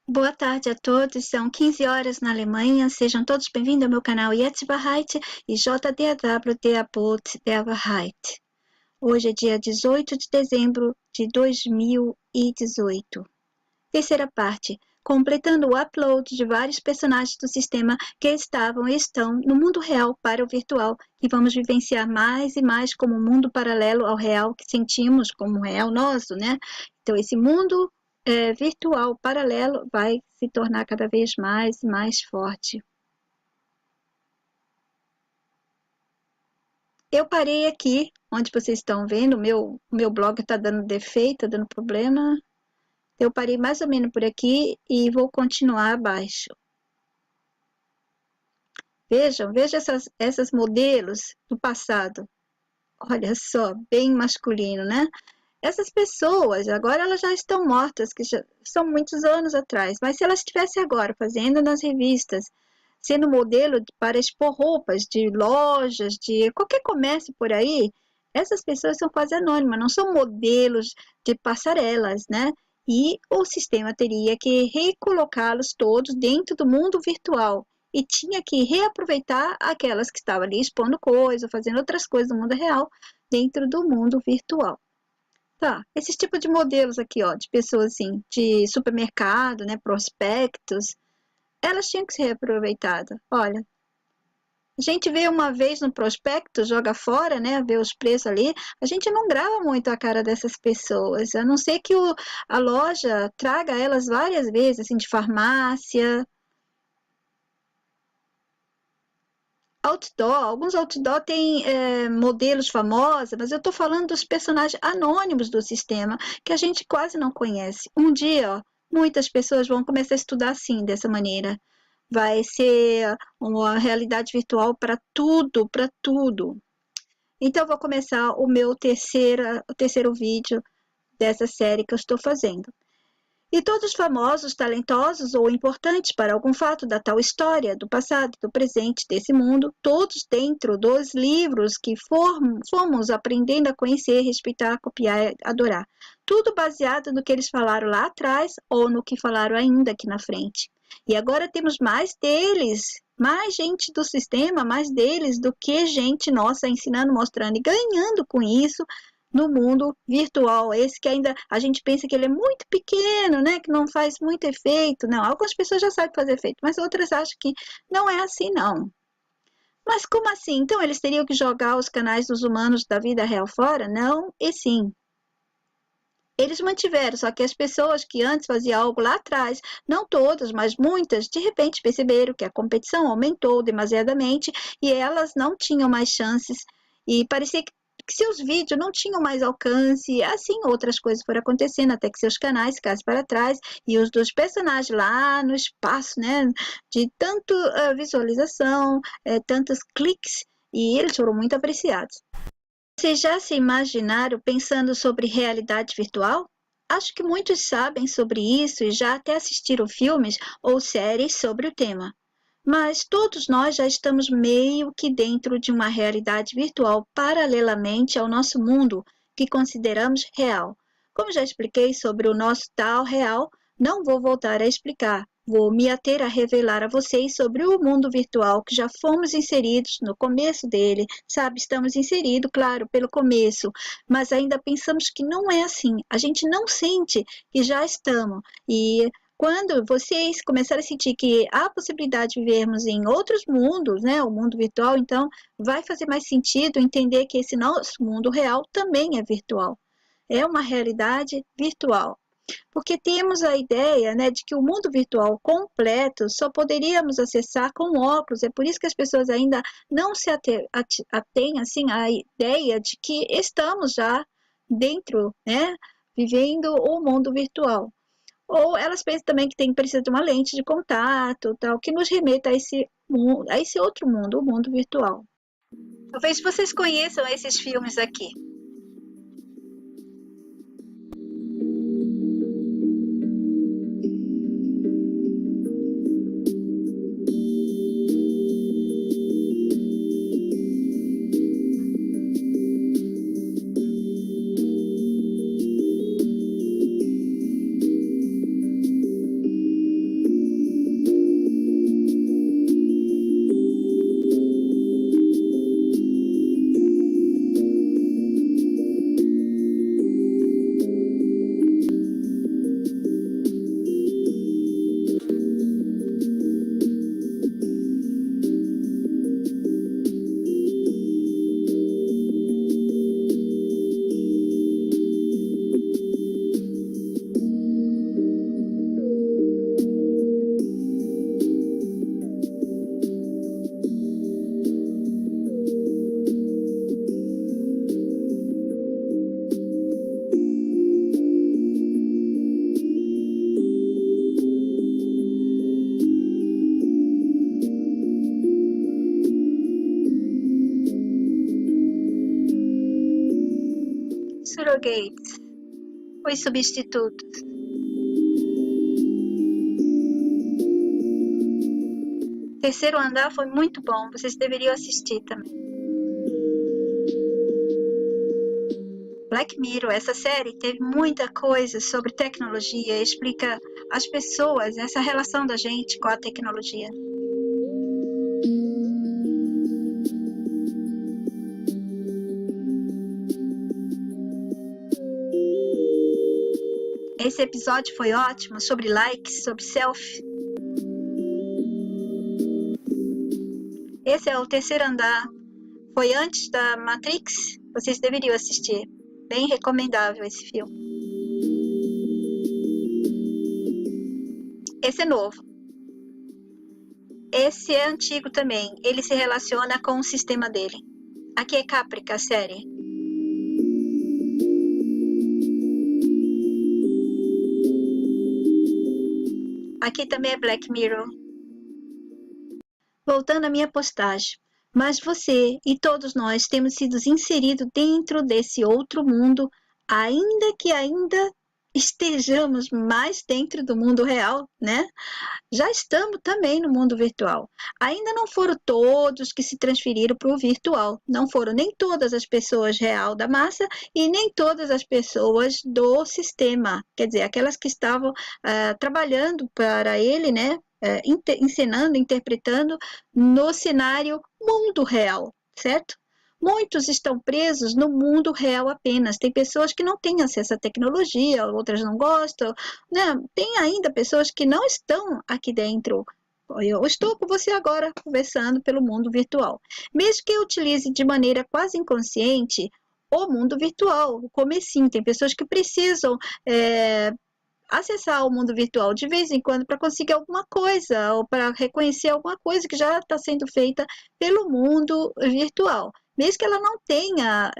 Boa tarde a todos, são 15 horas na Alemanha, sejam todos bem-vindos ao meu canal Jetzt Wahrheit e JDAW Deabot der Wahrheit. Hoje é dia 18 de dezembro de 2018. Terceira parte, completando o upload de vários personagens do sistema que estavam e estão no mundo real para o virtual, que vamos vivenciar mais e mais como um mundo paralelo ao real que sentimos como real nosso, né? Então, esse mundo virtual paralelo vai se tornar cada vez mais e mais forte. Eu parei aqui, onde vocês estão vendo, o meu blog está dando defeito, está dando problema. Eu parei mais ou menos por aqui e vou continuar abaixo. Vejam essas modelos do passado. Olha só, bem masculino, né? Essas pessoas, agora elas já estão mortas, que já são muitos anos atrás, mas se elas estivessem agora fazendo nas revistas, sendo modelo para expor roupas de lojas, de qualquer comércio por aí, essas pessoas são quase anônimas, não são modelos de passarelas, né? E o sistema teria que recolocá-los todos dentro do mundo virtual e tinha que reaproveitar aquelas que estavam ali expondo coisas, fazendo outras coisas no mundo real, dentro do mundo virtual. Tá, esses tipos de modelos aqui, ó, de pessoas assim, de supermercado, né, prospectos, elas tinham que ser reaproveitadas. Olha, a gente vê uma vez no prospecto, joga fora, né, vê os preços ali, a gente não grava muito a cara dessas pessoas, a não ser que a loja traga elas várias vezes, assim, de farmácia, outdoor, alguns outdoor têm modelos famosos, mas eu estou falando dos personagens anônimos do sistema, que a gente quase não conhece. Um dia, ó, muitas pessoas vão começar a estudar assim, dessa maneira. Vai ser uma realidade virtual para tudo, para tudo. Então, eu vou começar o terceiro vídeo dessa série que eu estou fazendo. E todos famosos, talentosos ou importantes para algum fato da tal história, do passado, do presente, desse mundo, todos dentro dos livros que fomos aprendendo a conhecer, respeitar, copiar e adorar. Tudo baseado no que eles falaram lá atrás ou no que falaram ainda aqui na frente. E agora temos mais deles, mais gente do sistema, mais deles do que gente nossa ensinando, mostrando e ganhando com isso no mundo virtual, esse que ainda a gente pensa que ele é muito pequeno, né, que não faz muito efeito, não, algumas pessoas já sabem fazer efeito, mas outras acham que não é assim, não. Mas como assim? Então eles teriam que jogar os canais dos humanos da vida real fora? Não e sim. Eles mantiveram, só que as pessoas que antes faziam algo lá atrás, não todas, mas muitas, de repente perceberam que a competição aumentou demasiadamente e elas não tinham mais chances e parecia que seus vídeos não tinham mais alcance, assim outras coisas foram acontecendo, até que seus canais ficassem para trás e os dos personagens lá no espaço, né, de tanto visualização, tantos cliques, e eles foram muito apreciados. Vocês já se imaginaram pensando sobre realidade virtual? Acho que muitos sabem sobre isso e já até assistiram filmes ou séries sobre o tema. Mas todos nós já estamos meio que dentro de uma realidade virtual paralelamente ao nosso mundo, que consideramos real. Como já expliquei sobre o nosso tal real, não vou voltar a explicar. Vou me ater a revelar a vocês sobre o mundo virtual que já fomos inseridos no começo dele. Sabe, estamos inseridos, claro, pelo começo, mas ainda pensamos que não é assim. A gente não sente que já estamos. E quando vocês começarem a sentir que há a possibilidade de vivermos em outros mundos, né, o mundo virtual, então vai fazer mais sentido entender que esse nosso mundo real também é virtual. É uma realidade virtual. Porque temos a ideia, né, de que o mundo virtual completo só poderíamos acessar com óculos. É por isso que as pessoas ainda não se atêm assim, à ideia de que estamos já dentro, né, vivendo o mundo virtual. Ou elas pensam também que precisa de uma lente de contato, tal, que nos remeta a esse outro mundo, o mundo virtual. Talvez vocês conheçam esses filmes aqui. Gates, Os Substitutos. Terceiro Andar foi muito bom, vocês deveriam assistir também. Black Mirror, essa série teve muita coisa sobre tecnologia, explica as pessoas, essa relação da gente com a tecnologia. Esse episódio foi ótimo, sobre likes, sobre selfie. Esse é o Terceiro Andar, foi antes da Matrix, vocês deveriam assistir. Bem recomendável esse filme. Esse é novo. Esse é antigo também. Ele se relaciona com o sistema dele. Aqui é Caprica, a série. Aqui também é Black Mirror. Voltando à minha postagem. Mas você e todos nós temos sido inseridos dentro desse outro mundo, ainda que estejamos mais dentro do mundo real, né? Já estamos também no mundo virtual. Ainda não foram todos que se transferiram para o virtual. Não foram nem todas as pessoas real da massa e nem todas as pessoas do sistema. Quer dizer, aquelas que estavam trabalhando para ele, né? Ensinando, interpretando no cenário mundo real, certo? Muitos estão presos no mundo real apenas. Tem pessoas que não têm acesso à tecnologia, outras não gostam, né? Tem ainda pessoas que não estão aqui dentro. Eu estou com você agora conversando pelo mundo virtual. Mesmo que eu utilize de maneira quase inconsciente o mundo virtual, o comecinho. Tem pessoas que precisam acessar o mundo virtual de vez em quando para conseguir alguma coisa ou para reconhecer alguma coisa que já está sendo feita pelo mundo virtual. Mesmo que ela não tenha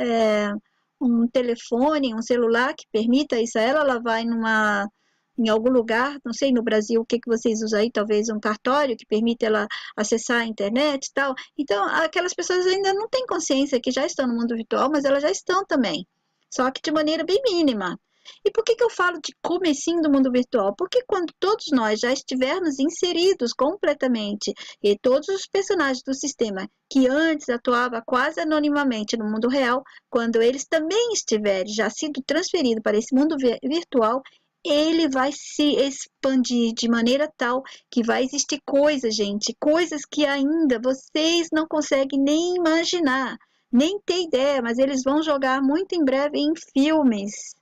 um telefone, um celular que permita isso a ela, ela vai em algum lugar, não sei, no Brasil, o que vocês usam aí, talvez um cartório que permita ela acessar a internet e tal. Então, aquelas pessoas ainda não têm consciência que já estão no mundo virtual, mas elas já estão também, só que de maneira bem mínima. E por que eu falo de comecinho do mundo virtual? Porque quando todos nós já estivermos inseridos completamente e todos os personagens do sistema que antes atuava quase anonimamente no mundo real, quando eles também estiverem já sido transferidos para esse mundo virtual, ele vai se expandir de maneira tal que vai existir coisas, gente, coisas que ainda vocês não conseguem nem imaginar, nem ter ideia, mas eles vão jogar muito em breve em filmes.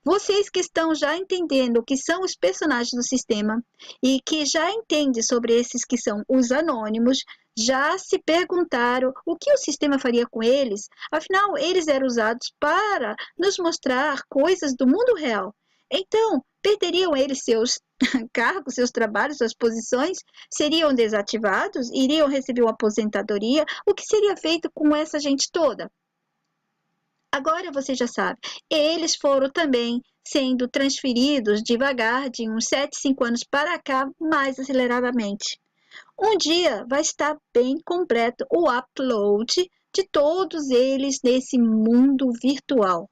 Vocês que estão já entendendo o que são os personagens do sistema e que já entendem sobre esses que são os anônimos, já se perguntaram o que o sistema faria com eles? Afinal, eles eram usados para nos mostrar coisas do mundo real. Então, perderiam eles seus cargos, seus trabalhos, suas posições? Seriam desativados? Iriam receber uma aposentadoria? O que seria feito com essa gente toda? Agora você já sabe, eles foram também sendo transferidos devagar, de uns 7, 5 anos para cá, mais aceleradamente. Um dia vai estar bem completo o upload de todos eles nesse mundo virtual.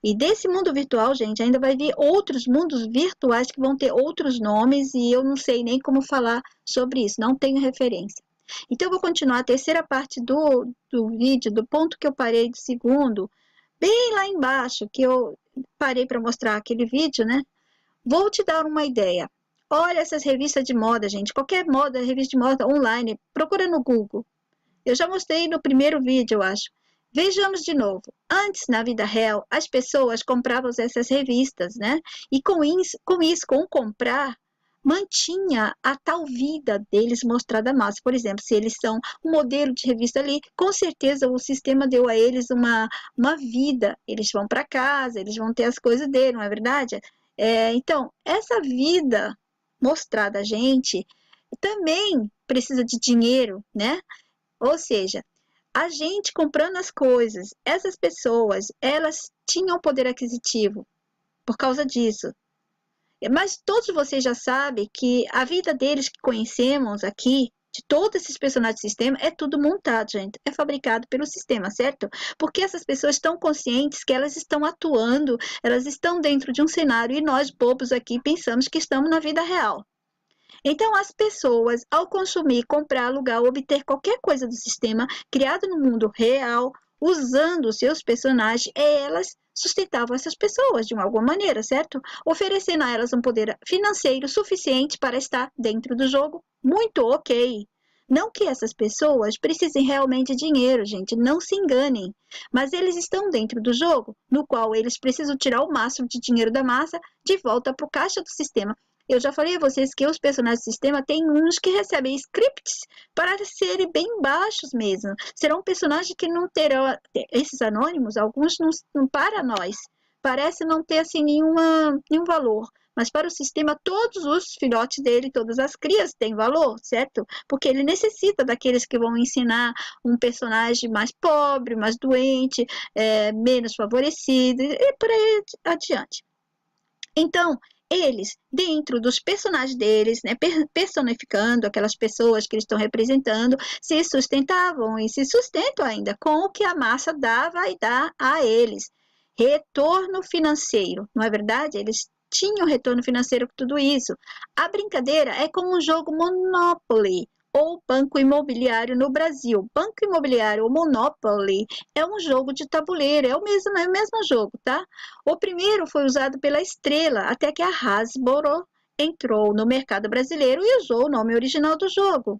E desse mundo virtual, gente, ainda vai vir outros mundos virtuais que vão ter outros nomes e eu não sei nem como falar sobre isso, não tenho referência. Então, eu vou continuar a terceira parte do vídeo, do ponto que eu parei do segundo, bem lá embaixo, que eu parei para mostrar aquele vídeo, né? Vou te dar uma ideia. Olha essas revistas de moda, gente. Qualquer moda, revista de moda online, procura no Google. Eu já mostrei no primeiro vídeo, eu acho. Vejamos de novo. Antes, na vida real, as pessoas compravam essas revistas, né? E com o comprar, mantinha a tal vida deles mostrada à massa. Por exemplo, se eles são um modelo de revista ali, com certeza o sistema deu a eles uma vida. Eles vão para casa, eles vão ter as coisas dele, não é verdade? Então, essa vida mostrada a gente também precisa de dinheiro, né? Ou seja, a gente comprando as coisas, essas pessoas, elas tinham poder aquisitivo por causa disso. Mas todos vocês já sabem que a vida deles que conhecemos aqui, de todos esses personagens do sistema é tudo montado, gente. É fabricado pelo sistema, certo? Porque essas pessoas estão conscientes que elas estão atuando, elas estão dentro de um cenário e nós, bobos aqui, pensamos que estamos na vida real. Então, as pessoas, ao consumir, comprar, alugar ou obter qualquer coisa do sistema criado no mundo real, usando os seus personagens, elas sustentavam essas pessoas de alguma maneira, certo? Oferecendo a elas um poder financeiro suficiente para estar dentro do jogo. Muito ok. Não que essas pessoas precisem realmente de dinheiro, gente, não se enganem. Mas eles estão dentro do jogo, no qual eles precisam tirar o máximo de dinheiro da massa de volta para o caixa do sistema. Eu já falei a vocês que os personagens do sistema tem uns que recebem scripts para serem bem baixos mesmo. Serão personagens que não terão, esses anônimos, alguns não para nós, parece não ter assim nenhum valor. Mas para o sistema, todos os filhotes dele, todas as crias têm valor, certo? Porque ele necessita daqueles que vão ensinar um personagem mais pobre, mais doente, menos favorecido, e por aí adiante. Então, eles, dentro dos personagens deles, né, personificando aquelas pessoas que eles estão representando, se sustentavam e se sustentam ainda com o que a massa dava e dá a eles. Retorno financeiro, não é verdade? Eles tinham retorno financeiro com tudo isso. A brincadeira é como um jogo Monopoly ou Banco Imobiliário no Brasil. Banco Imobiliário ou Monopoly é um jogo de tabuleiro, é o mesmo jogo, tá? O primeiro foi usado pela Estrela, até que a Hasbro entrou no mercado brasileiro e usou o nome original do jogo.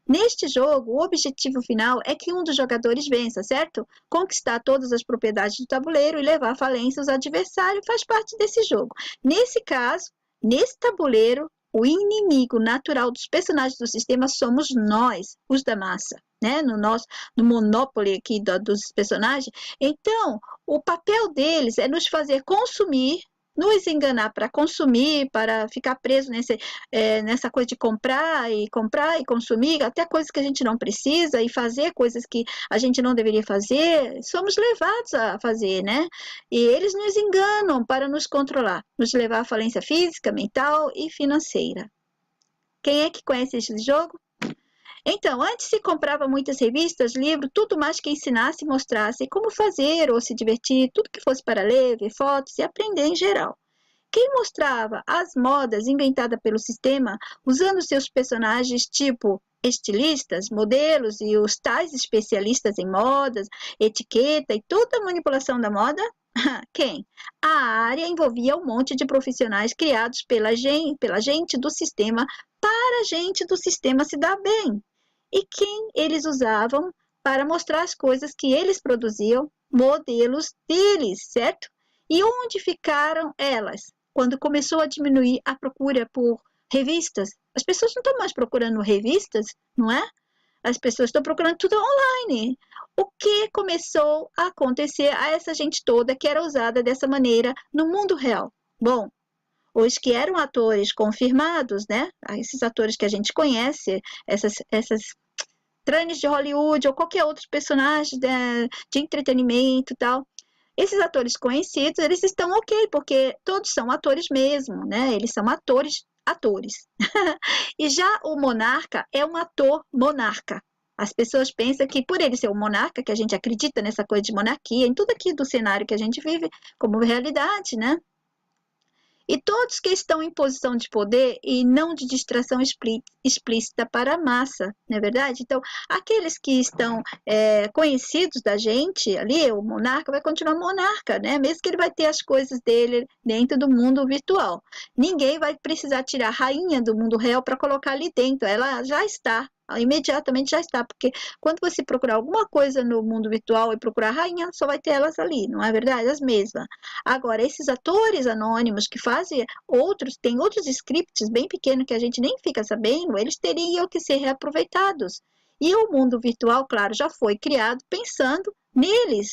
Neste jogo, o objetivo final é que um dos jogadores vença, certo? Conquistar todas as propriedades do tabuleiro e levar à falência os adversários faz parte desse jogo. Nesse caso, nesse tabuleiro, o inimigo natural dos personagens do sistema somos nós, os da massa, né? No Monopoly aqui dos personagens. Então, o papel deles é nos fazer consumir, nos enganar para consumir, para ficar preso nessa coisa de comprar e consumir, até coisas que a gente não precisa e fazer coisas que a gente não deveria fazer, somos levados a fazer, né? E eles nos enganam para nos controlar, nos levar à falência física, mental e financeira. Quem é que conhece esse jogo? Então, antes se comprava muitas revistas, livros, tudo mais que ensinasse e mostrasse como fazer ou se divertir, tudo que fosse para ler, ver fotos e aprender em geral. Quem mostrava as modas inventadas pelo sistema, usando seus personagens tipo estilistas, modelos e os tais especialistas em modas, etiqueta e toda a manipulação da moda? Quem? A área envolvia um monte de profissionais criados pela gente do sistema para a gente do sistema se dar bem. E quem eles usavam para mostrar as coisas que eles produziam, modelos deles, certo? E onde ficaram elas? Quando começou a diminuir a procura por revistas. As pessoas não estão mais procurando revistas, não é? As pessoas estão procurando tudo online. O que começou a acontecer a essa gente toda que era usada dessa maneira no mundo real? Bom, os que eram atores confirmados, né? Esses atores que a gente conhece, essas tranes de Hollywood ou qualquer outro personagem de entretenimento e tal. Esses atores conhecidos, eles estão ok, porque todos são atores mesmo, né? Eles são atores. E já o monarca é um ator monarca. As pessoas pensam que por ele ser um monarca, que a gente acredita nessa coisa de monarquia, em tudo aqui do cenário que a gente vive como realidade, né? E todos que estão em posição de poder e não de distração explícita para a massa, não é verdade? Então, aqueles que estão conhecidos da gente ali, o monarca vai continuar monarca, né? Mesmo que ele vai ter as coisas dele dentro do mundo virtual. Ninguém vai precisar tirar a rainha do mundo real para colocar ali dentro, ela já está. Imediatamente já está, porque quando você procurar alguma coisa no mundo virtual e procurar rainha, só vai ter elas ali, não é verdade? As mesmas. Agora, esses atores anônimos que fazem tem outros scripts bem pequenos que a gente nem fica sabendo, eles teriam que ser reaproveitados. E o mundo virtual, claro, já foi criado pensando neles.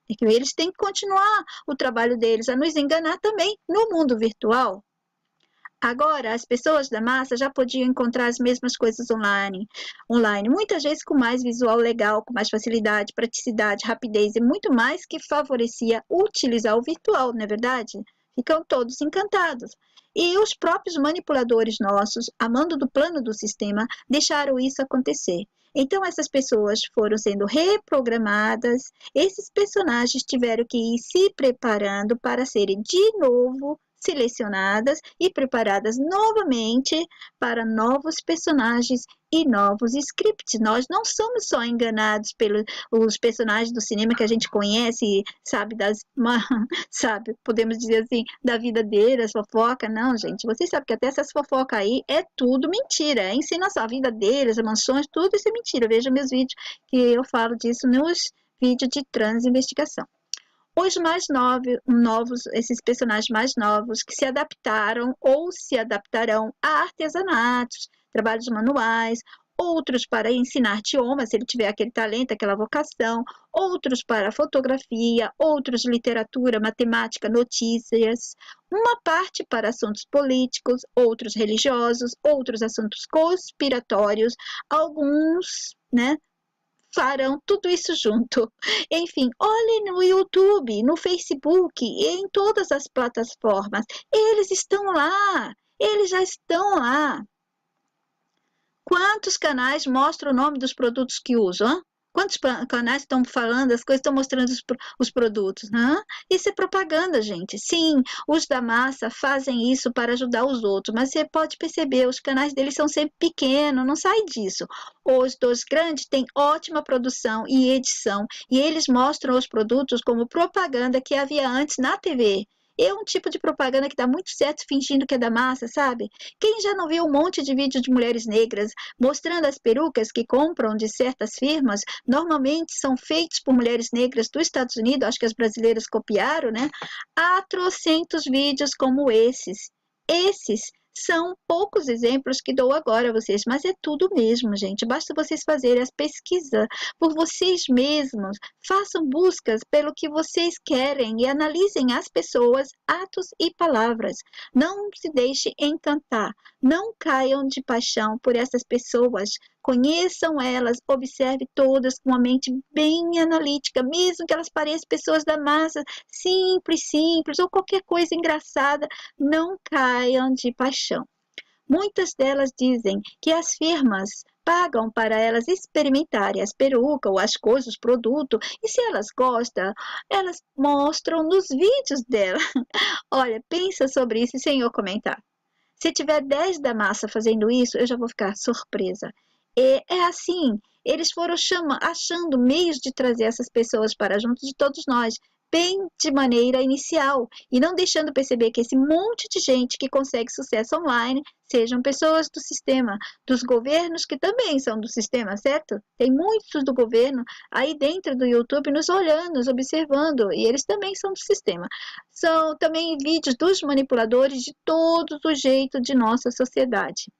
E que eles têm que continuar o trabalho deles a nos enganar também no mundo virtual. Agora, as pessoas da massa já podiam encontrar as mesmas coisas online, muitas vezes com mais visual legal, com mais facilidade, praticidade, rapidez e muito mais que favorecia utilizar o virtual, não é verdade? Ficam todos encantados. E os próprios manipuladores nossos, amando do plano do sistema, deixaram isso acontecer. Então, essas pessoas foram sendo reprogramadas, esses personagens tiveram que ir se preparando para serem de novo selecionadas e preparadas novamente para novos personagens e novos scripts. Nós não somos só enganados pelos personagens do cinema que a gente conhece, sabe, sabe, podemos dizer assim, da vida deles, fofoca. Não, gente, vocês sabem que até essas fofocas aí é tudo mentira, é encenação. A vida deles, as mansões, tudo isso é mentira. Veja meus vídeos que eu falo disso nos vídeos de transinvestigação. Os mais novos, esses personagens mais novos que se adaptaram ou se adaptarão a artesanatos, trabalhos manuais, outros para ensinar idiomas, se ele tiver aquele talento, aquela vocação, outros para fotografia, outros literatura, matemática, notícias, uma parte para assuntos políticos, outros religiosos, outros assuntos conspiratórios, alguns, né, farão tudo isso junto. Enfim, olhe no YouTube, no Facebook, em todas as plataformas. Eles estão lá, eles já estão lá. Quantos canais mostram o nome dos produtos que usam? Hein? Quantos canais estão falando, as coisas estão mostrando os produtos? Hein? Isso é propaganda, gente. Sim, os da massa fazem isso para ajudar os outros, mas você pode perceber, os canais deles são sempre pequenos, não sai disso. Os dos grandes têm ótima produção e edição, e eles mostram os produtos como propaganda que havia antes na TV. É um tipo de propaganda que dá muito certo fingindo que é da massa, sabe? Quem já não viu um monte de vídeos de mulheres negras mostrando as perucas que compram de certas firmas, normalmente são feitos por mulheres negras dos Estados Unidos, acho que as brasileiras copiaram, né? Há trocentos vídeos como esses. Esses são poucos exemplos que dou agora a vocês, mas é tudo mesmo, gente. Basta vocês fazerem as pesquisas por vocês mesmos, façam buscas pelo que vocês querem e analisem as pessoas, atos e palavras. Não se deixe encantar, não caiam de paixão por essas pessoas. Conheçam elas, observe todas com uma mente bem analítica, mesmo que elas pareçam pessoas da massa, simples, ou qualquer coisa engraçada, não caiam de paixão. Muitas delas dizem que as firmas pagam para elas experimentarem as perucas ou as coisas, os produtos, e se elas gostam, elas mostram nos vídeos dela. Olha, pensa sobre isso sem eu comentar. Se tiver 10 da massa fazendo isso, eu já vou ficar surpresa. E é assim, eles foram achando meios de trazer essas pessoas para junto de todos nós, bem de maneira inicial, e não deixando perceber que esse monte de gente que consegue sucesso online sejam pessoas do sistema, dos governos que também são do sistema, certo? Tem muitos do governo aí dentro do YouTube nos olhando, nos observando, e eles também são do sistema. São também vídeos dos manipuladores de todos os jeitos de nossa sociedade.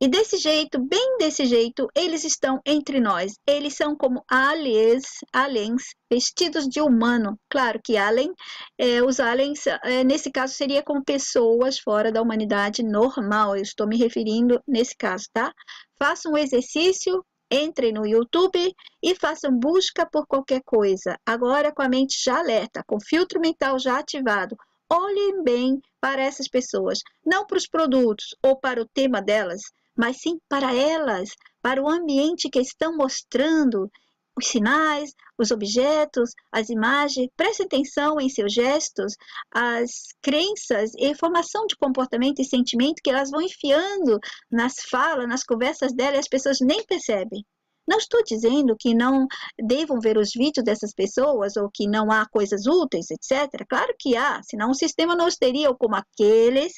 E desse jeito, bem desse jeito, eles estão entre nós. Eles são como aliens vestidos de humano. Claro que os aliens, nesse caso, seria como pessoas fora da humanidade normal. Eu estou me referindo nesse caso, tá? Façam um exercício, entrem no YouTube e façam busca por qualquer coisa. Agora com a mente já alerta, com o filtro mental já ativado. Olhem bem para essas pessoas, não para os produtos ou para o tema delas, mas sim para elas, para o ambiente que estão mostrando, os sinais, os objetos, as imagens. Prestem atenção em seus gestos, as crenças e formação de comportamento e sentimento que elas vão enfiando nas falas, nas conversas delas, e as pessoas nem percebem. Não estou dizendo que não devam ver os vídeos dessas pessoas ou que não há coisas úteis, etc. Claro que há, senão o sistema não estaria como aqueles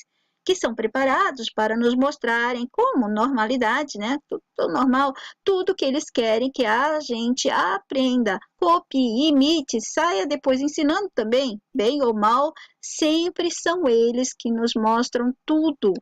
que são preparados para nos mostrarem como normalidade, né? Tudo normal, tudo que eles querem que a gente aprenda, copie, imite, saia depois ensinando também, bem ou mal, sempre são eles que nos mostram tudo.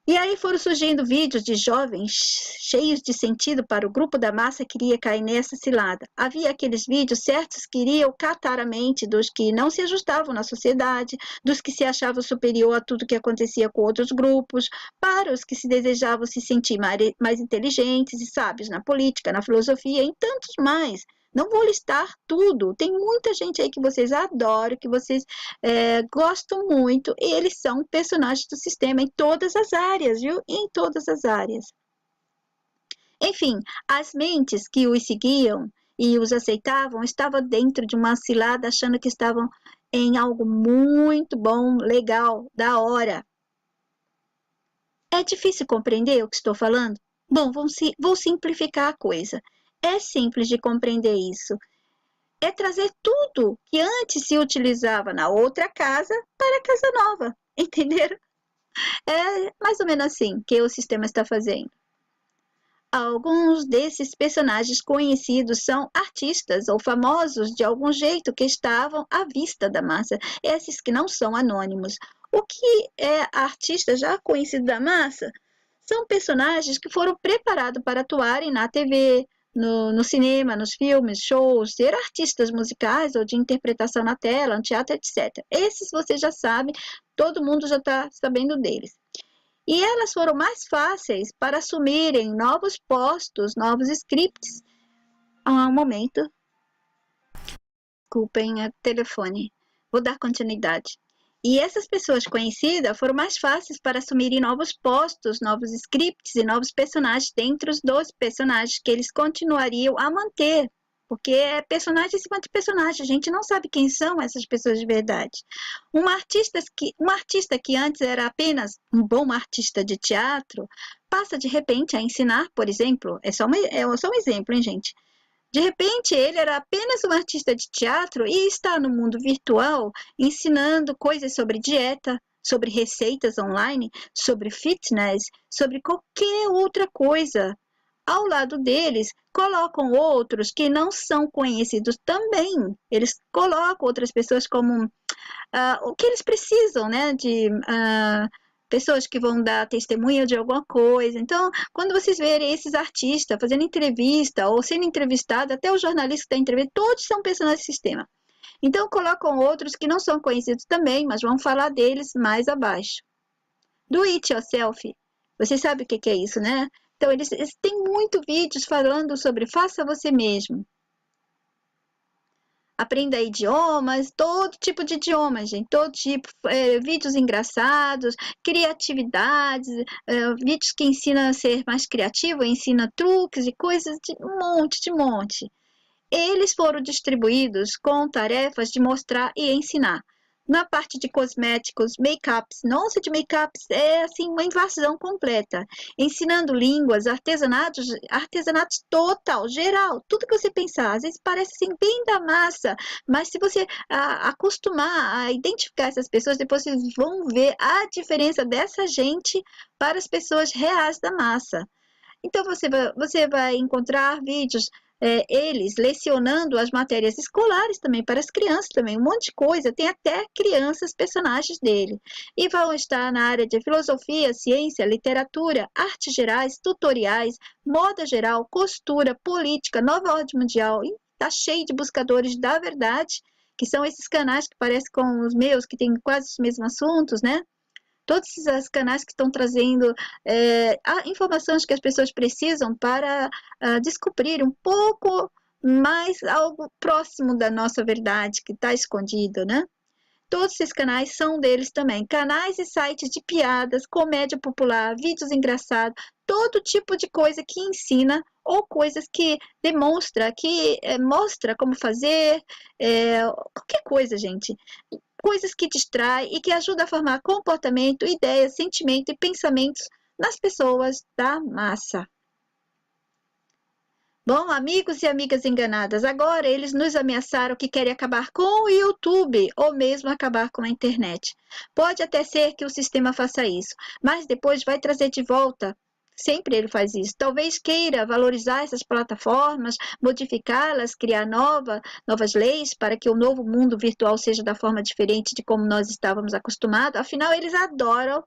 E aí foram surgindo vídeos de jovens cheios de sentido para o grupo da massa que iria cair nessa cilada. Havia aqueles vídeos certos que iriam catar a mente dos que não se ajustavam na sociedade, dos que se achavam superior a tudo que acontecia com outros grupos, para os que se desejavam se sentir mais inteligentes e sábios na política, na filosofia e em tantos mais. Não vou listar tudo. Tem muita gente aí que vocês adoram, que vocês gostam muito. E eles são personagens do sistema em todas as áreas, viu? Em todas as áreas. Enfim, as mentes que os seguiam e os aceitavam estavam dentro de uma cilada achando que estavam em algo muito bom, legal, da hora. É difícil compreender o que estou falando? Bom, vou simplificar a coisa. É simples de compreender isso. É trazer tudo que antes se utilizava na outra casa para a casa nova. Entenderam? É mais ou menos assim que o sistema está fazendo. Alguns desses personagens conhecidos são artistas ou famosos de algum jeito que estavam à vista da massa, esses que não são anônimos. O que é artista já conhecido da massa? São personagens que foram preparados para atuarem na TV, no cinema, nos filmes, shows, ser artistas musicais ou de interpretação na tela, no teatro, etc. Esses você já sabe, todo mundo já está sabendo deles. E elas foram mais fáceis para assumirem novos postos, novos scripts. Um momento, desculpem o telefone. Vou dar continuidade. E essas pessoas conhecidas foram mais fáceis para assumirem novos postos, novos scripts e novos personagens dentro dos personagens que eles continuariam a manter. Porque é personagem em cima de personagem, a gente não sabe quem são essas pessoas de verdade. Um artista que antes era apenas um bom artista de teatro, passa de repente a ensinar, por exemplo, é só um exemplo, hein, gente? De repente, ele era apenas um artista de teatro e está no mundo virtual ensinando coisas sobre dieta, sobre receitas online, sobre fitness, sobre qualquer outra coisa. Ao lado deles, colocam outros que não são conhecidos também. Eles colocam outras pessoas como o que eles precisam, né? De pessoas que vão dar testemunha de alguma coisa. Então, quando vocês verem esses artistas fazendo entrevista ou sendo entrevistados, até o jornalista que está entrevistando, todos são personagens do sistema. Então, colocam outros que não são conhecidos também, mas vão falar deles mais abaixo. Do it yourself. Você sabe o que é isso, né? Então, eles têm muito vídeos falando sobre faça você mesmo. Aprenda idiomas, todo tipo de idiomas, gente, todo tipo, vídeos engraçados, criatividades, vídeos que ensinam a ser mais criativo, ensina truques e coisas de um monte. Eles foram distribuídos com tarefas de mostrar e ensinar. Na parte de cosméticos, make-ups, nossa, de make-ups é assim uma invasão completa. Ensinando línguas, artesanatos total, geral, tudo que você pensar. Às vezes parece assim bem da massa, mas se você acostumar a identificar essas pessoas, depois vocês vão ver a diferença dessa gente para as pessoas reais da massa. Então você vai encontrar vídeos eles lecionando as matérias escolares também para as crianças também, um monte de coisa, tem até crianças personagens dele. E vão estar na área de filosofia, ciência, literatura, artes gerais, tutoriais, moda geral, costura, política, nova ordem mundial. E tá cheio de buscadores da verdade, que são esses canais que parecem com os meus, que têm quase os mesmos assuntos, né? Todos esses canais que estão trazendo informações que as pessoas precisam para descobrir um pouco mais algo próximo da nossa verdade que está escondido, né? Todos esses canais são deles também. Canais e sites de piadas, comédia popular, vídeos engraçados, todo tipo de coisa que ensina ou coisas que demonstra, que mostra como fazer, qualquer coisa, gente. Coisas que distraem e que ajudam a formar comportamento, ideias, sentimento e pensamentos nas pessoas da massa. Bom, amigos e amigas enganadas, agora eles nos ameaçaram que querem acabar com o YouTube ou mesmo acabar com a internet. Pode até ser que o sistema faça isso, mas depois vai trazer de volta. Sempre ele faz isso. Talvez queira valorizar essas plataformas, modificá-las, criar novas leis para que o novo mundo virtual seja da forma diferente de como nós estávamos acostumados. Afinal, eles adoram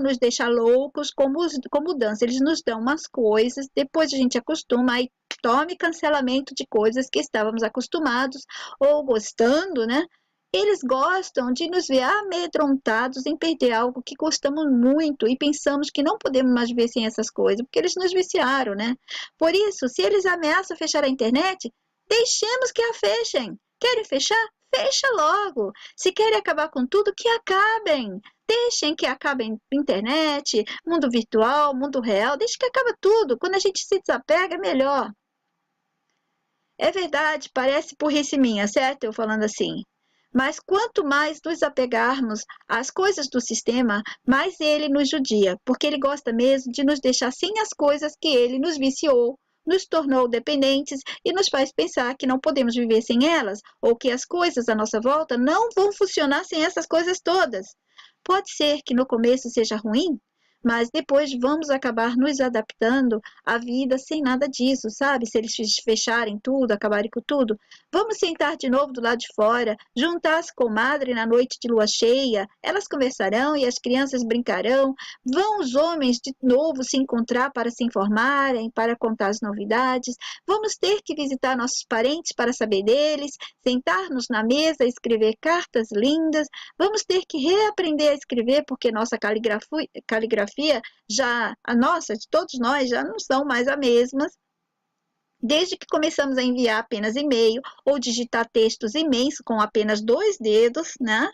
nos deixar loucos com mudança. Eles nos dão umas coisas, depois a gente acostuma, aí tome cancelamento de coisas que estávamos acostumados ou gostando, né? Eles gostam de nos ver amedrontados em perder algo que gostamos muito e pensamos que não podemos mais viver sem essas coisas, porque eles nos viciaram, né? Por isso, se eles ameaçam fechar a internet, deixemos que a fechem. Querem fechar? Fecha logo. Se querem acabar com tudo, que acabem. Deixem que acabem internet, mundo virtual, mundo real, deixem que acabe tudo. Quando a gente se desapega, é melhor. É verdade, parece burrice minha, certo? Eu falando assim. Mas quanto mais nos apegarmos às coisas do sistema, mais ele nos judia, porque ele gosta mesmo de nos deixar sem as coisas que ele nos viciou, nos tornou dependentes e nos faz pensar que não podemos viver sem elas, ou que as coisas à nossa volta não vão funcionar sem essas coisas todas. Pode ser que no começo seja ruim, mas depois vamos acabar nos adaptando à vida sem nada disso, sabe? Se eles fecharem tudo, acabarem com tudo. Vamos sentar de novo do lado de fora, juntar as comadres na noite de lua cheia, elas conversarão e as crianças brincarão, vão os homens de novo se encontrar para se informarem, para contar as novidades, vamos ter que visitar nossos parentes para saber deles, sentar-nos na mesa e escrever cartas lindas, vamos ter que reaprender a escrever porque nossa caligrafia já, a nossa, de todos nós, já não são mais as mesmas. Desde que começamos a enviar apenas e-mail ou digitar textos imensos com apenas 2 dedos, né?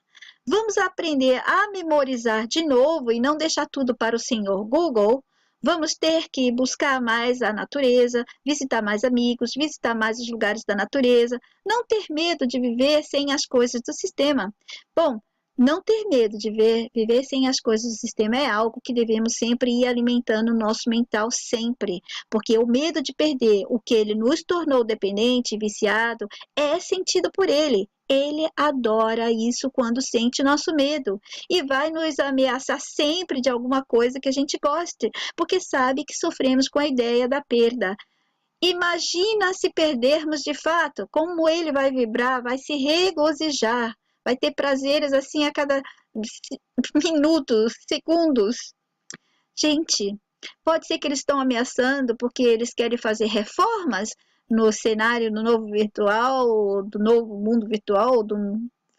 Vamos aprender a memorizar de novo e não deixar tudo para o senhor Google. Vamos ter que buscar mais a natureza, visitar mais amigos, visitar mais os lugares da natureza, não ter medo de viver sem as coisas do sistema. Bom, não ter medo de viver sem as coisas do sistema é algo que devemos sempre ir alimentando o nosso mental sempre, porque o medo de perder o que ele nos tornou dependente e viciado é sentido por ele. Ele adora isso quando sente nosso medo e vai nos ameaçar sempre de alguma coisa que a gente goste, porque sabe que sofremos com a ideia da perda. Imagina se perdermos de fato, como ele vai vibrar, vai se regozijar, vai ter prazeres assim a cada minutos, segundos. Gente, pode ser que eles estão ameaçando porque eles querem fazer reformas no cenário do novo virtual, do novo mundo virtual, do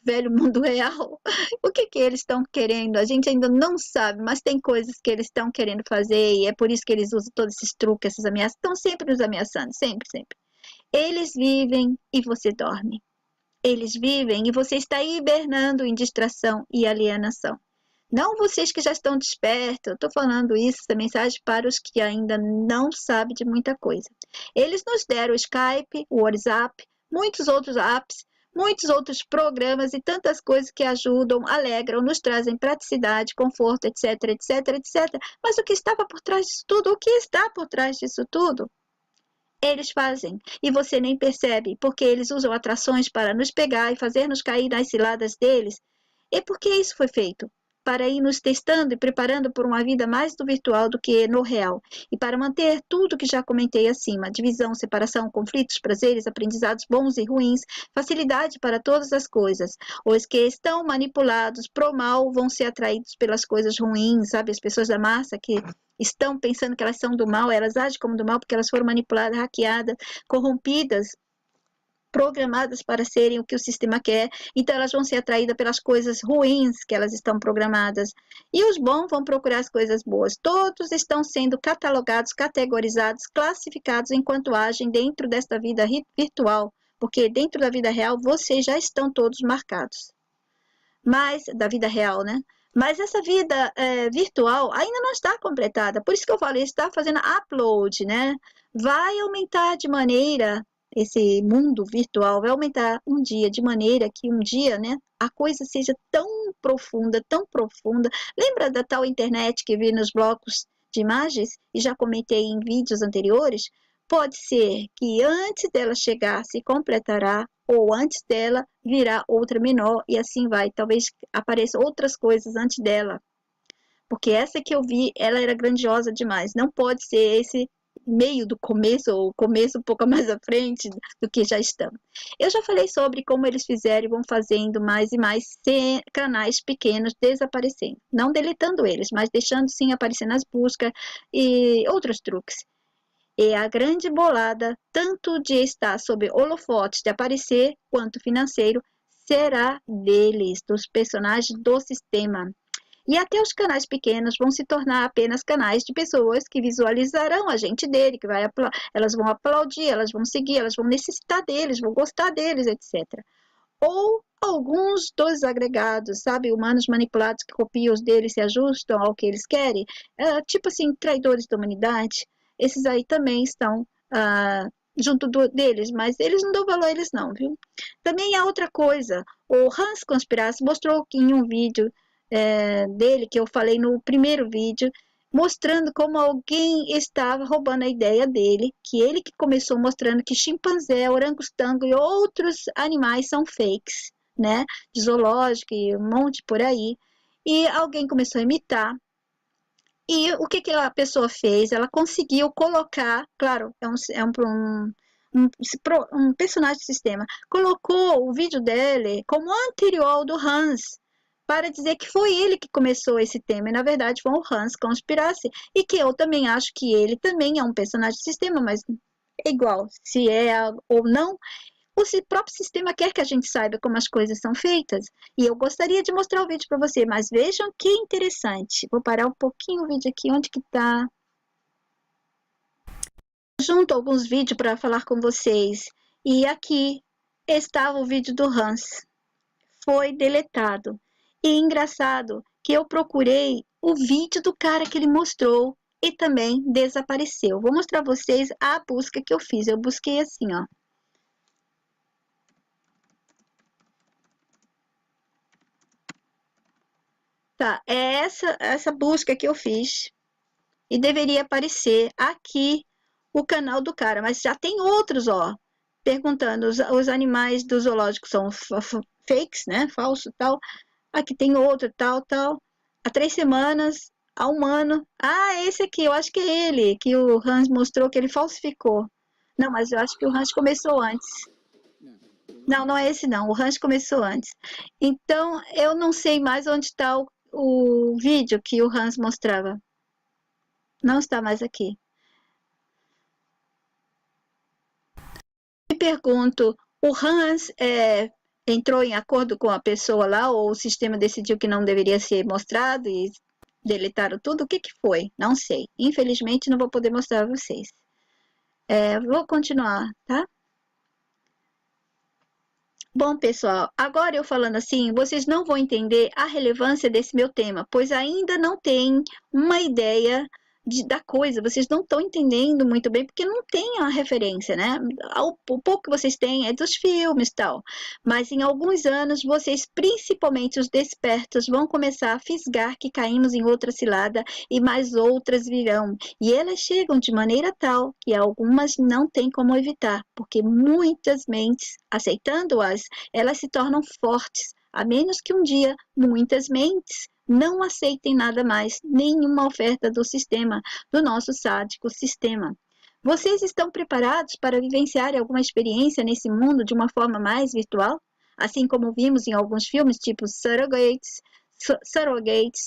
velho mundo real. O que que eles estão querendo? A gente ainda não sabe, mas tem coisas que eles estão querendo fazer e é por isso que eles usam todos esses truques, essas ameaças. Estão sempre nos ameaçando, sempre, sempre. Eles vivem e você dorme. Eles vivem e você está hibernando em distração e alienação. Não vocês que já estão despertos, eu estou falando isso, essa mensagem para os que ainda não sabem de muita coisa. Eles nos deram o Skype, o WhatsApp, muitos outros apps, muitos outros programas e tantas coisas que ajudam, alegram, nos trazem praticidade, conforto, etc, etc, etc. Mas o que estava por trás disso tudo? O que está por trás disso tudo? Eles fazem, e você nem percebe, porque eles usam atrações para nos pegar e fazer-nos cair nas ciladas deles. E por que isso foi feito? Para ir nos testando e preparando por uma vida mais do virtual do que no real. E para manter tudo que já comentei acima, divisão, separação, conflitos, prazeres, aprendizados bons e ruins, facilidade para todas as coisas. Os que estão manipulados pro mal vão ser atraídos pelas coisas ruins, sabe? As pessoas da massa que estão pensando que elas são do mal, elas agem como do mal porque elas foram manipuladas, hackeadas, corrompidas, programadas para serem o que o sistema quer, então elas vão ser atraídas pelas coisas ruins que elas estão programadas, e os bons vão procurar as coisas boas. Todos estão sendo catalogados, categorizados, classificados enquanto agem dentro desta vida virtual, porque dentro da vida real vocês já estão todos marcados. Mas, da vida real, né? Mas essa vida virtual ainda não está completada, por isso que eu falei, está fazendo upload, né? Vai aumentar de maneira, esse mundo virtual vai aumentar um dia, de maneira que um dia, né, a coisa seja tão profunda, tão profunda. Lembra da tal internet que vi nos blocos de imagens? E já comentei em vídeos anteriores? Pode ser que antes dela chegar se completará, ou antes dela virá outra menor, e assim vai. Talvez apareçam outras coisas antes dela. Porque essa que eu vi, ela era grandiosa demais. Não pode ser esse meio do começo, ou começo um pouco mais à frente do que já estamos. Eu já falei sobre como eles fizeram e vão fazendo mais e mais canais pequenos desaparecendo. Não deletando eles, mas deixando sim aparecer nas buscas e outros truques. E a grande bolada, tanto de estar sob holofotes de aparecer, quanto financeiro, será deles, dos personagens do sistema. E até os canais pequenos vão se tornar apenas canais de pessoas que visualizarão a gente dele, elas vão aplaudir, elas vão seguir, elas vão necessitar deles, vão gostar deles, etc. Ou alguns dos agregados, sabe, humanos manipulados que copiam os deles, se ajustam ao que eles querem, tipo assim, traidores da humanidade, esses aí também estão junto deles, mas eles não dão valor a eles não, viu? Também há outra coisa, o Hans Conspiracy mostrou em um vídeo dele, que eu falei no primeiro vídeo, mostrando como alguém estava roubando a ideia dele, que ele que começou mostrando que chimpanzé, orangotango e outros animais são fakes, né? De zoológico e um monte por aí. E alguém começou a imitar. E o que a pessoa fez? Ela conseguiu colocar, claro, um personagem do sistema, colocou o vídeo dele como anterior ao do Hans, para dizer que foi ele que começou esse tema, e na verdade foi o Hans Conspiracy, e que eu também acho que ele também é um personagem do sistema, mas é igual, se é ou não, o próprio sistema quer que a gente saiba como as coisas são feitas. E eu gostaria de mostrar o vídeo para você, mas vejam que interessante. Vou parar um pouquinho o vídeo aqui, onde que tá? Junto alguns vídeos para falar com vocês. E aqui estava o vídeo do Hans. Foi deletado. E engraçado que eu procurei o vídeo do cara que ele mostrou e também desapareceu. Vou mostrar a vocês a busca que eu fiz. Eu busquei assim, ó. Tá, é essa busca que eu fiz e deveria aparecer aqui o canal do cara, mas já tem outros, ó, perguntando, os animais do zoológico são fakes, né, falso, tal, aqui tem outro, tal, há 3 semanas, há 1 ano, esse aqui, eu acho que é ele, que o Hans mostrou que ele falsificou. Não, mas eu acho que o Hans começou antes. Não, não é esse não, o Hans começou antes. Então, eu não sei mais onde está o vídeo que o Hans mostrava. Não está mais aqui. Me pergunto, o Hans entrou em acordo com a pessoa lá, ou o sistema decidiu que não deveria ser mostrado e deletaram tudo? O que foi? Não sei. Infelizmente, não vou poder mostrar a vocês. Vou continuar, tá? Bom, pessoal, agora eu falando assim, vocês não vão entender a relevância desse meu tema, pois ainda não tem uma ideia da coisa, vocês não estão entendendo muito bem, porque não tem a referência, né? O pouco que vocês têm é dos filmes e tal, mas em alguns anos vocês, principalmente os despertos, vão começar a fisgar que caímos em outra cilada e mais outras virão, e elas chegam de maneira tal que algumas não tem como evitar, porque muitas mentes, aceitando-as, elas se tornam fortes, a menos que um dia muitas mentes não aceitem nada mais, nenhuma oferta do sistema, do nosso sádico sistema. Vocês estão preparados para vivenciar alguma experiência nesse mundo de uma forma mais virtual? Assim como vimos em alguns filmes, tipo Surrogates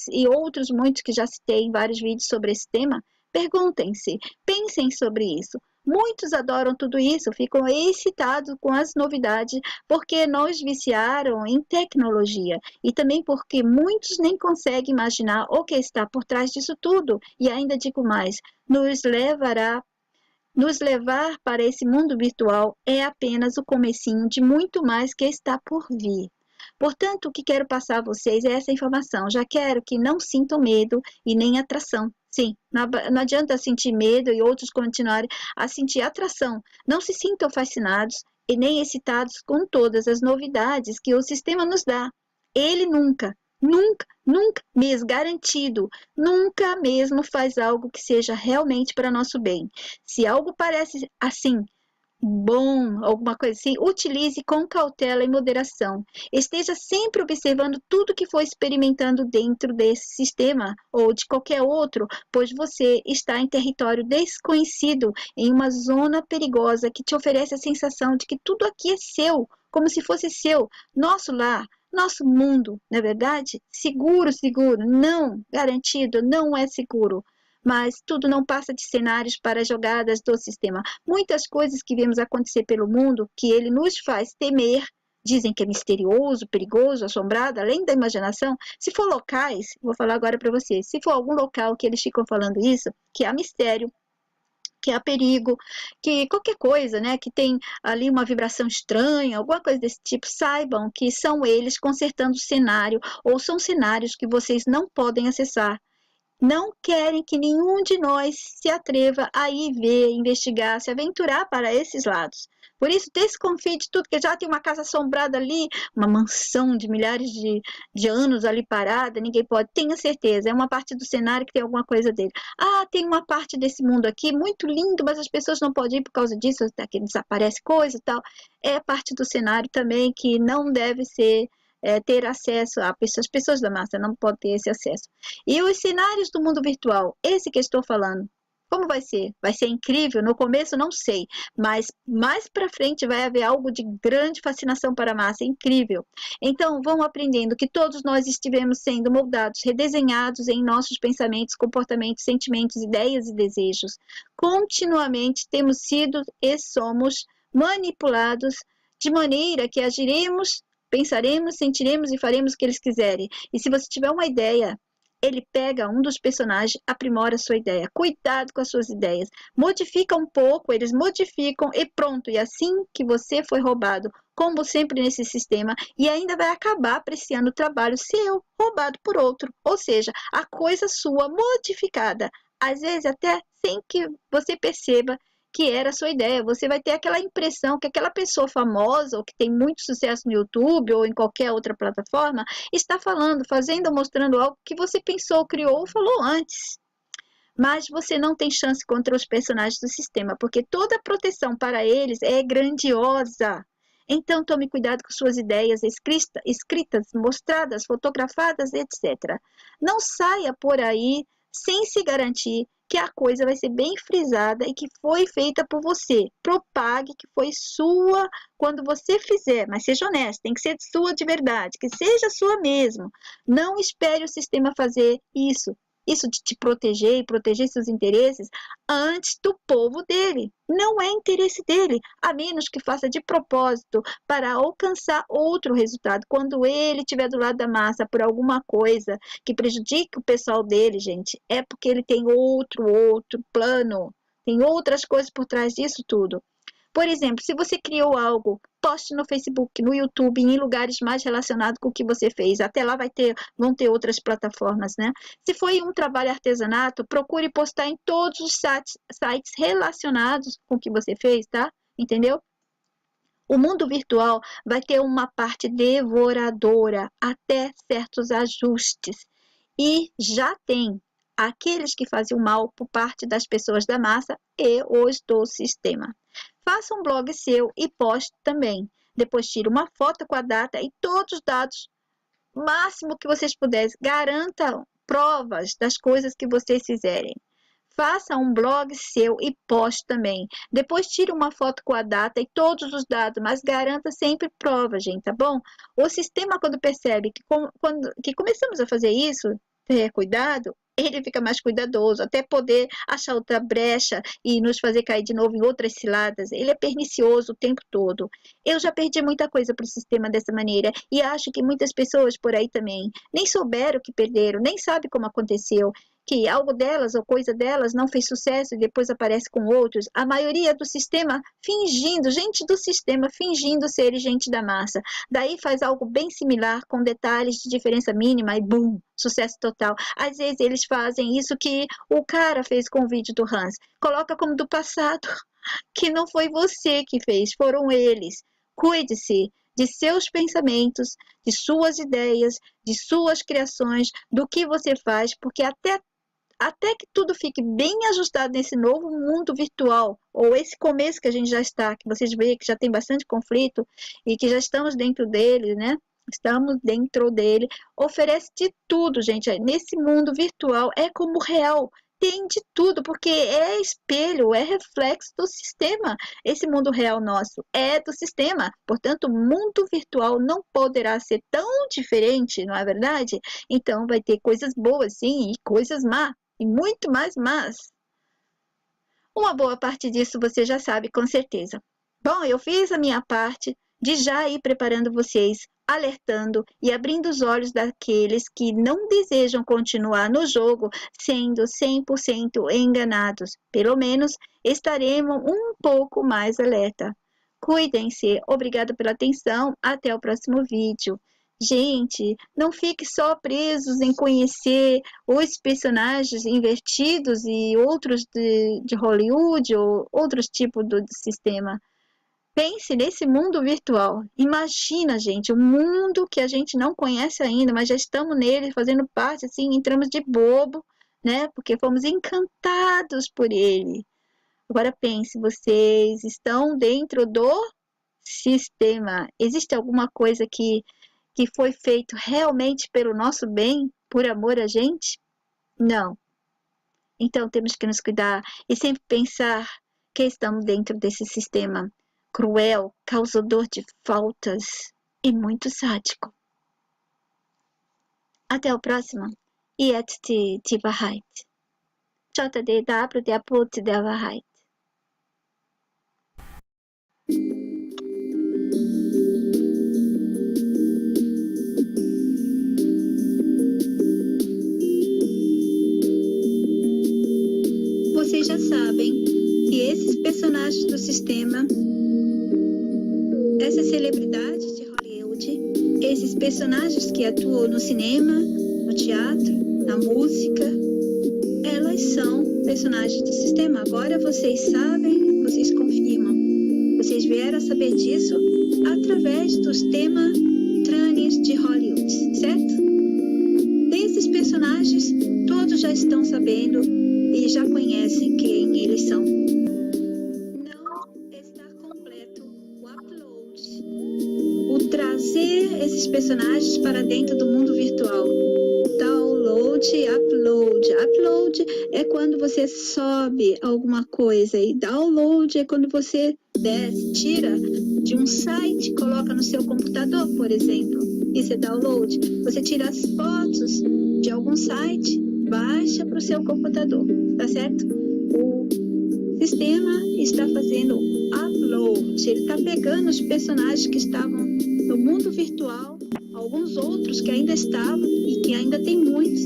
e outros muitos que já citei em vários vídeos sobre esse tema? Perguntem-se, pensem sobre isso. Muitos adoram tudo isso, ficam excitados com as novidades porque nos viciaram em tecnologia e também porque muitos nem conseguem imaginar o que está por trás disso tudo. E ainda digo mais, nos levar para esse mundo virtual é apenas o comecinho de muito mais que está por vir. Portanto, o que quero passar a vocês é essa informação. Já quero que não sintam medo e nem atração. Sim, não adianta sentir medo e outros continuarem a sentir atração. Não se sintam fascinados e nem excitados com todas as novidades que o sistema nos dá. Ele nunca mesmo garantido, nunca mesmo faz algo que seja realmente para nosso bem. Se algo parece assim, bom, alguma coisa assim, utilize com cautela e moderação. Esteja sempre observando tudo que for experimentando dentro desse sistema ou de qualquer outro, pois você está em território desconhecido, em uma zona perigosa que te oferece a sensação de que tudo aqui é seu, como se fosse seu, nosso lar. Nosso mundo, na verdade, seguro, não, garantido, não é seguro. Mas tudo não passa de cenários para jogadas do sistema. Muitas coisas que vemos acontecer pelo mundo, que ele nos faz temer, dizem que é misterioso, perigoso, assombrado, além da imaginação, se for locais, vou falar agora para vocês, se for algum local que eles ficam falando isso, que há mistério, que há perigo, que qualquer coisa, né, que tem ali uma vibração estranha, alguma coisa desse tipo, saibam que são eles consertando o cenário, ou são cenários que vocês não podem acessar. Não querem que nenhum de nós se atreva a ir ver, investigar, se aventurar para esses lados. Por isso, desconfie de tudo, que já tem uma casa assombrada ali, uma mansão de milhares de anos ali parada, ninguém pode. Tenha certeza, é uma parte do cenário que tem alguma coisa dele. Ah, tem uma parte desse mundo aqui, muito lindo, mas as pessoas não podem ir por causa disso, até que desaparece coisa e tal. É parte do cenário também que não deve ser ter acesso a pessoas, as pessoas da massa não podem ter esse acesso. E os cenários do mundo virtual, esse que estou falando, como vai ser? Vai ser incrível? No começo não sei, mas mais para frente vai haver algo de grande fascinação para a massa, incrível. Então vão aprendendo que todos nós estivemos sendo moldados, redesenhados em nossos pensamentos, comportamentos, sentimentos, ideias e desejos. Continuamente temos sido e somos manipulados de maneira que agiremos, pensaremos, sentiremos e faremos o que eles quiserem. E se você tiver uma ideia, ele pega um dos personagens, aprimora a sua ideia. Cuidado com as suas ideias. Modifica um pouco, eles modificam e pronto. E assim que você foi roubado, como sempre nesse sistema, e ainda vai acabar apreciando o trabalho seu, roubado por outro. Ou seja, a coisa sua modificada. Às vezes até sem que você perceba que era a sua ideia. Você vai ter aquela impressão que aquela pessoa famosa ou que tem muito sucesso no YouTube ou em qualquer outra plataforma está falando, fazendo ou mostrando algo que você pensou, criou ou falou antes. Mas você não tem chance contra os personagens do sistema, porque toda a proteção para eles é grandiosa. Então tome cuidado com suas ideias escritas, mostradas, fotografadas, etc. Não saia por aí sem se garantir que a coisa vai ser bem frisada e que foi feita por você. Propague que foi sua quando você fizer, mas seja honesto, tem que ser sua de verdade, que seja sua mesmo. Não espere o sistema fazer isso de te proteger e proteger seus interesses antes do povo dele. Não é interesse dele, a menos que faça de propósito para alcançar outro resultado. Quando ele estiver do lado da massa por alguma coisa que prejudique o pessoal dele, gente, é porque ele tem outro plano. Tem outras coisas por trás disso tudo. Por exemplo, se você criou algo, poste no Facebook, no YouTube, em lugares mais relacionados com o que você fez. Até lá vão ter outras plataformas, né? Se foi um trabalho artesanato, procure postar em todos os sites relacionados com o que você fez, tá? Entendeu? O mundo virtual vai ter uma parte devoradora até certos ajustes. E já tem aqueles que faziam mal por parte das pessoas da massa e os do sistema. Faça um blog seu e poste também. Depois tire uma foto com a data e todos os dados, máximo que vocês puderem. Garantam provas das coisas que vocês fizerem. Faça um blog seu e poste também. Depois tire uma foto com a data e todos os dados, mas garanta sempre prova, gente, tá bom? O sistema, quando percebe que começamos a fazer isso, ter cuidado, ele fica mais cuidadoso, até poder achar outra brecha e nos fazer cair de novo em outras ciladas. Ele é pernicioso o tempo todo. Eu já perdi muita coisa para o sistema dessa maneira e acho que muitas pessoas por aí também nem souberam que perderam, nem sabem como aconteceu, que algo delas ou coisa delas não fez sucesso e depois aparece com outros. A maioria do sistema fingindo, gente do sistema fingindo ser gente da massa. Daí faz algo bem similar com detalhes de diferença mínima e bum, sucesso total. Às vezes eles fazem isso que o cara fez com o vídeo do Hans. Coloca como do passado, que não foi você que fez, foram eles. Cuide-se de seus pensamentos, de suas ideias, de suas criações, do que você faz, porque até que tudo fique bem ajustado nesse novo mundo virtual, ou esse começo que a gente já está, que vocês veem que já tem bastante conflito e que já estamos dentro dele, né? Estamos dentro dele. Oferece de tudo, gente. Nesse mundo virtual é como real. Tem de tudo, porque é espelho, é reflexo do sistema. Esse mundo real nosso é do sistema. Portanto, o mundo virtual não poderá ser tão diferente, não é verdade? Então, vai ter coisas boas, sim, e coisas más. E muito mais más. Uma boa parte disso você já sabe com certeza. Bom, eu fiz a minha parte, de já ir preparando vocês, alertando e abrindo os olhos daqueles que não desejam continuar no jogo sendo 100% enganados. Pelo menos estaremos um pouco mais alerta. Cuidem-se, obrigado pela atenção, até o próximo vídeo. Gente, não fique só presos em conhecer os personagens invertidos e outros de Hollywood ou outros tipos do sistema. Pense nesse mundo virtual. Imagina, gente, um mundo que a gente não conhece ainda, mas já estamos nele, fazendo parte, assim, entramos de bobo, né? Porque fomos encantados por ele. Agora pense, vocês estão dentro do sistema. Existe alguma coisa que foi feito realmente pelo nosso bem, por amor a gente? Não. Então temos que nos cuidar e sempre pensar que estamos dentro desse sistema cruel, causador de faltas e muito sádico. Até o próximo. Yet die Wahrheit. JDW, der Bote der Wahrheit. Vocês já sabem que esses personagens do sistema, essas celebridades de Hollywood, esses personagens que atuam no cinema, no teatro, na música, elas são personagens do sistema. Agora vocês sabem, vocês confirmam. Vocês vieram a saber disso através dos temas trâneos de Hollywood, certo? Desses personagens, todos já estão sabendo e já conhecem quem eles são. Não está completo o upload, o trazer esses personagens para dentro do mundo virtual. Download, upload. Upload é quando você sobe alguma coisa e download é quando você desce, tira de um site, coloca no seu computador, por exemplo. Isso é download. Você tira as fotos de algum site, baixa para o seu computador, tá certo? O sistema está fazendo upload, ele está pegando os personagens que estavam no mundo virtual, alguns outros que ainda estavam e que ainda tem muitos,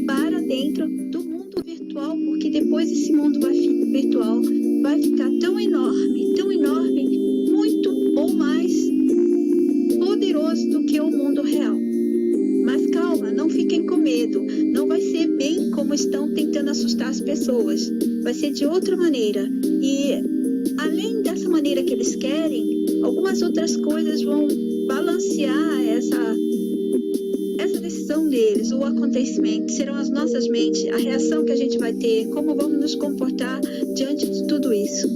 para dentro do mundo virtual, porque depois esse mundo virtual vai ficar tão enorme, muito ou mais poderoso do que o mundo real. Mas calma, não fiquem com medo. Não vai ser bem como estão tentando assustar as pessoas. Vai ser de outra maneira. E além dessa maneira que eles querem, algumas outras coisas vão balancear essa decisão deles, o acontecimento. Serão as nossas mentes, a reação que a gente vai ter, como vamos nos comportar diante de tudo isso.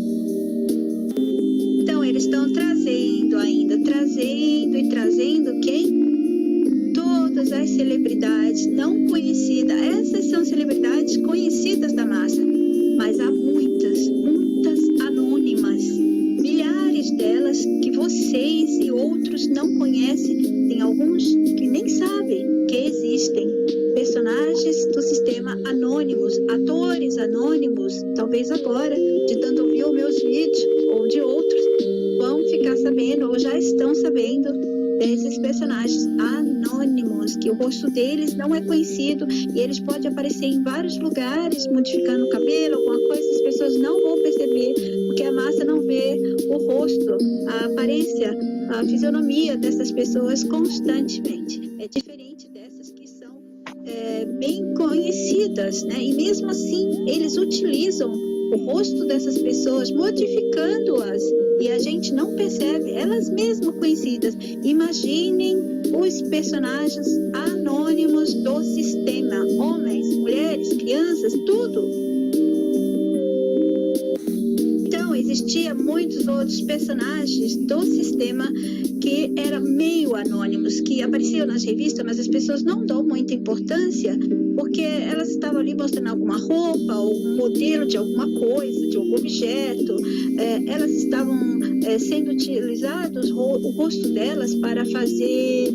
Então, eles estão trazendo quem? Todas as celebridades não conhecidas. Essas são celebridades conhecidas da massa, mas há muitas anônimas, milhares delas que vocês e outros não conhecem. Tem alguns que nem sabem que existem personagens do sistema anônimos, atores anônimos. Talvez agora, de tanto ouvir os meus vídeos ou de outros, vão ficar sabendo ou já estão sabendo desses personagens anônimos, que o rosto deles não é conhecido e eles podem aparecer em vários lugares, modificando o cabelo, alguma coisa, as pessoas não vão perceber, porque a massa não vê o rosto, a aparência, a fisionomia dessas pessoas constantemente. É diferente dessas que são bem conhecidas, né? E mesmo assim, eles utilizam o rosto dessas pessoas, modificando-as, e a gente não percebe, elas mesmas conhecidas. Imaginem os personagens anônimos do sistema, homens, mulheres, crianças, tudo. Então, existia muitos outros personagens do sistema que eram meio anônimos, que apareciam nas revistas, mas as pessoas não dão muita importância, porque elas estavam ali mostrando alguma roupa, ou um modelo de alguma coisa, de algum objeto. Elas estavam sendo utilizados o rosto delas para fazer,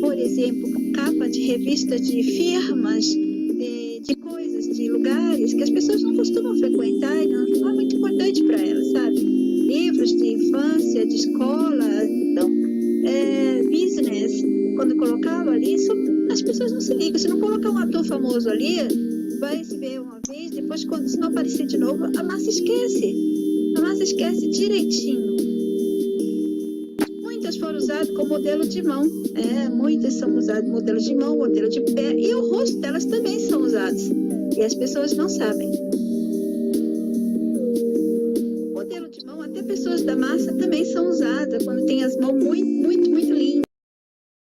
por exemplo, capa de revistas de firmas, de coisas, de lugares que as pessoas não costumam frequentar e não é muito importante para elas, sabe? Livros de infância, de escola. Então, quando colocava ali, as pessoas não se ligam. Se não colocar um ator famoso ali, vai se ver uma vez, depois, se não aparecer de novo, a massa esquece. A massa esquece direitinho. Muitas foram usadas como modelo de mão. Muitas são usadas modelo de mão, modelo de pé, e o rosto delas também são usados. E as pessoas não sabem. Modelo de mão, até pessoas da massa também são usadas, quando tem as mãos muito